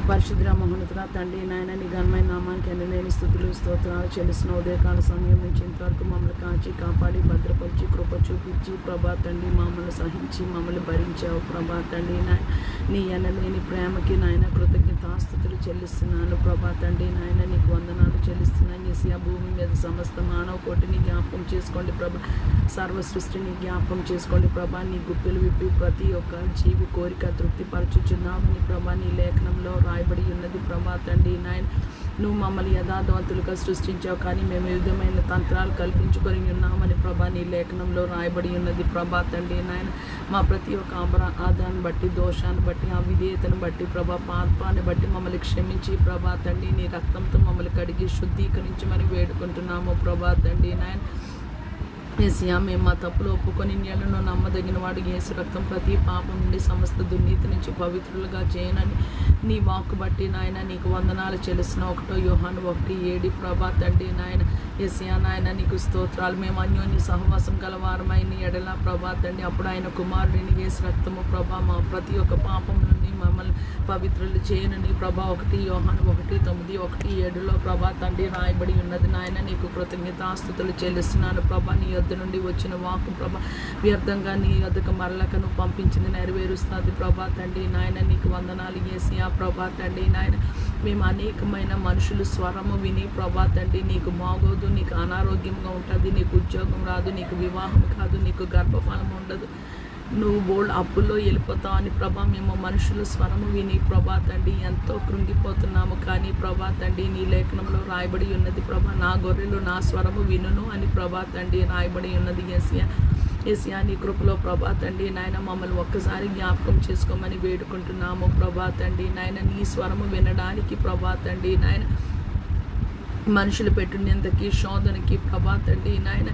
పరిశుద్ధ మహోన్నతుల తండ్రి నాయన నీ ఘనమైన నామానికి ఎన్నలేని స్థుతులు స్తోత్రాలు చెల్లిస్తున్న ఉదయకాల సమయం నుంచి ఇంతవరకు మమ్మల్ని కాచి కాపాడి భద్రపరిచి కృప చూపించి ప్రభా తండ్రి మమ్మల్ని సహించి మమ్మల్ని భరించావు ప్రభా తండ్రి నాయన నీ ఎన్నలేని ప్రేమకి నాయన కృతజ్ఞతాస్తుతులు చెల్లిస్తున్నాను ప్రభా తండ్రి నాయన నీకు వందనాలు చెల్లిస్తున్నాను. ఏసియా భూమి మీద సమస్త మానవ కోటిని జ్ఞాపకం చేసుకోండి ప్రభా, సర్వ సృష్టిని జ్ఞాపకం చేసుకోండి ప్రభా. నీ గుప్పిలు విప్పి ప్రతి ఒక్క జీవి కోరిక తృప్తిపరచుచున్నామని ప్రభా నీ లేఖనంలో రాయబడి ఉన్నది ప్రభా తండ్రి నాయన. నువ్వు మమ్మల్ని యథార్థవంతులుగా సృష్టించావు, కానీ మేము వివిధమైన తంత్రాలు కల్పించుకొని ఉన్నామని ప్రభా నీ లేఖనంలో రాయబడి ఉన్నది ప్రభా తండ్రి నాయన. మా ప్రతి ఒక్క అపరాధాన్ని బట్టి, దోషాన్ని బట్టి, అవిధేయతను బట్టి ప్రభా, పాపాన్ని బట్టి మమ్మల్ని క్షమించి ప్రభా తండ్రి నీ రక్తంతో మమ్మల్ని కడిగి శుద్ధీకరించమని వేడుకుంటున్నాము ప్రభా తండ్రి నాయన. ఏసియా మేము మా తప్పులు ఒప్పుకొని నీళ్లను నమ్మదగిన వాడు యేసు రక్తం ప్రతి పాపం నుండి సమస్త దుర్నీతి నుంచి పవిత్రులుగా చేయనని నీ వాక్కు బట్టి నాయన నీకు వందనాలు చెల్లిసిన 1 యోహాను 1:7 ప్రభా తండ్రి నాయన. ఏసియా నాయన నీకు స్తోత్రాలు. మేము అన్యోన్య సహవాసం గలవారమైన ఎడల ప్రభా తండ్రి అప్పుడు ఆయన కుమారుడిని యేసు రక్తము ప్రభా మా ప్రతి ఒక్క పాపం నుండి మమ్మల్ని పవిత్రులు చేయనని ప్రభా 1 యోహాను 1:9 1:7 ప్రభా తండ్రి రాయబడి ఉన్నది నాయన. నీకు కృతజ్ఞతాస్తుతులు చెల్లిస్తున్నాను ప్రభా. నీ యొద్ద నుండి వచ్చిన వాక్కు ప్రభా వ్యర్థంగా నీ యొద్దకు మరలకను పంపించింది నెరవేరుస్తుంది ప్రభా తండ్రి నాయన. నీకు వందనాలు ఏసియా ప్రభా తండ్రి నాయన. మేము అనేకమైన మనుషులు స్వరము విని ప్రభా తండ్రి నీకు బాగోదు, నీకు అనారోగ్యంగా ఉంటుంది, నీకు ఉద్యోగం రాదు, నీకు వివాహం కాదు, నీకు గర్భఫలం ఉండదు, నువ్వు బోల్డ్ అప్పుల్లో వెళ్ళిపోతావు అని ప్రభా మేము మనుషుల స్వరము విని ప్రభా తండ్రి ఎంతో కృంగిపోతున్నాము. కానీ ప్రభా తండ్రి నీ లేఖనంలో రాయబడి ఉన్నది ప్రభా, నా గొర్రెలు నా స్వరము వినును అని ప్రభా తండ్రి రాయబడి ఉన్నది. ఏసియా నీ కృపలో ప్రభా తండ్రి నాయన మమ్మల్ని ఒక్కసారి జ్ఞాపకం చేసుకోమని వేడుకుంటున్నాము ప్రభా తండ్రి నాయన. నీ స్వరము వినడానికి ప్రభా తండ్రి నాయన మనుషులు పెట్టినందుకి శోధనకి ప్రభా తండ్రి నాయన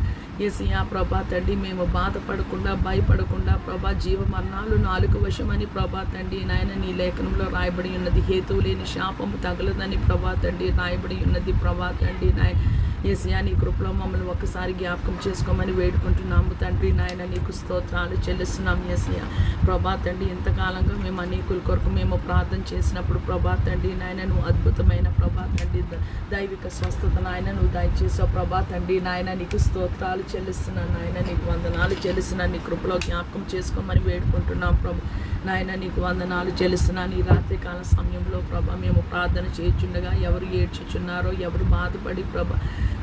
ఏసియా ప్రభా తండ్రి మేము బాధపడకుండా భయపడకుండా ప్రభా జీవ మరణాలు 4 వశమని ప్రభా తండ్రి నాయన నీ లేఖనంలో రాయబడి ఉన్నది. హేతువు లేని శాపము తగలదని ప్రభా తండ్రి రాయబడి ఉన్నది ప్రభా తండ్రి నాయన. ఏసియా నీ కృపలో మమ్మల్ని ఒక్కసారి జ్ఞాపకం చేసుకోమని వేడుకుంటున్నాము తండ్రి నాయన. నీకు స్తోత్రాలు చెల్లిస్తున్నాం ఏసియా ప్రభా తండ్రి. ఇంతకాలంగా మేము అనేకుల కొరకు మేము ప్రార్థన చేసినప్పుడు ప్రభా తండ్రి నాయన నువ్వు అద్భుతమైన ప్రభా తండ్రి దైవిక స్వస్థత నాయన నువ్వు దయచేసావు ప్రభా తండ్రి నాయన. నీకు స్తోత్రాలు చెల్లిస్తున్నాను నాయన. నీకు వందనాలు చెల్లిస్తున్నాను. నీ కృపలో జ్ఞాపకం చేసుకోమని వేడుకుంటున్నాం ప్రభా నాయన. నీకు వందనాలు చెల్లిస్తున్నాను. ఈ రాత్రికాల సమయంలో ప్రభా మేము ప్రార్థన చేయుచుండగా ఎవరు ఏడ్చుచున్నారో, ఎవరు బాధపడి ప్రభా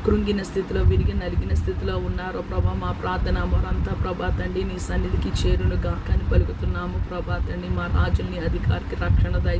కృంగిన స్థితిలో, విరిగి నలిగిన స్థితిలో ఉన్నారో ప్రభా మా ప్రార్థన వారంతా ప్రభా తండ్రి నీ సన్నిధికి చేరునుగా కానీ పలుకుతున్నాము ప్రభా తండ్రి. మా రాజుల్ని అధికారికి రక్షణ దయ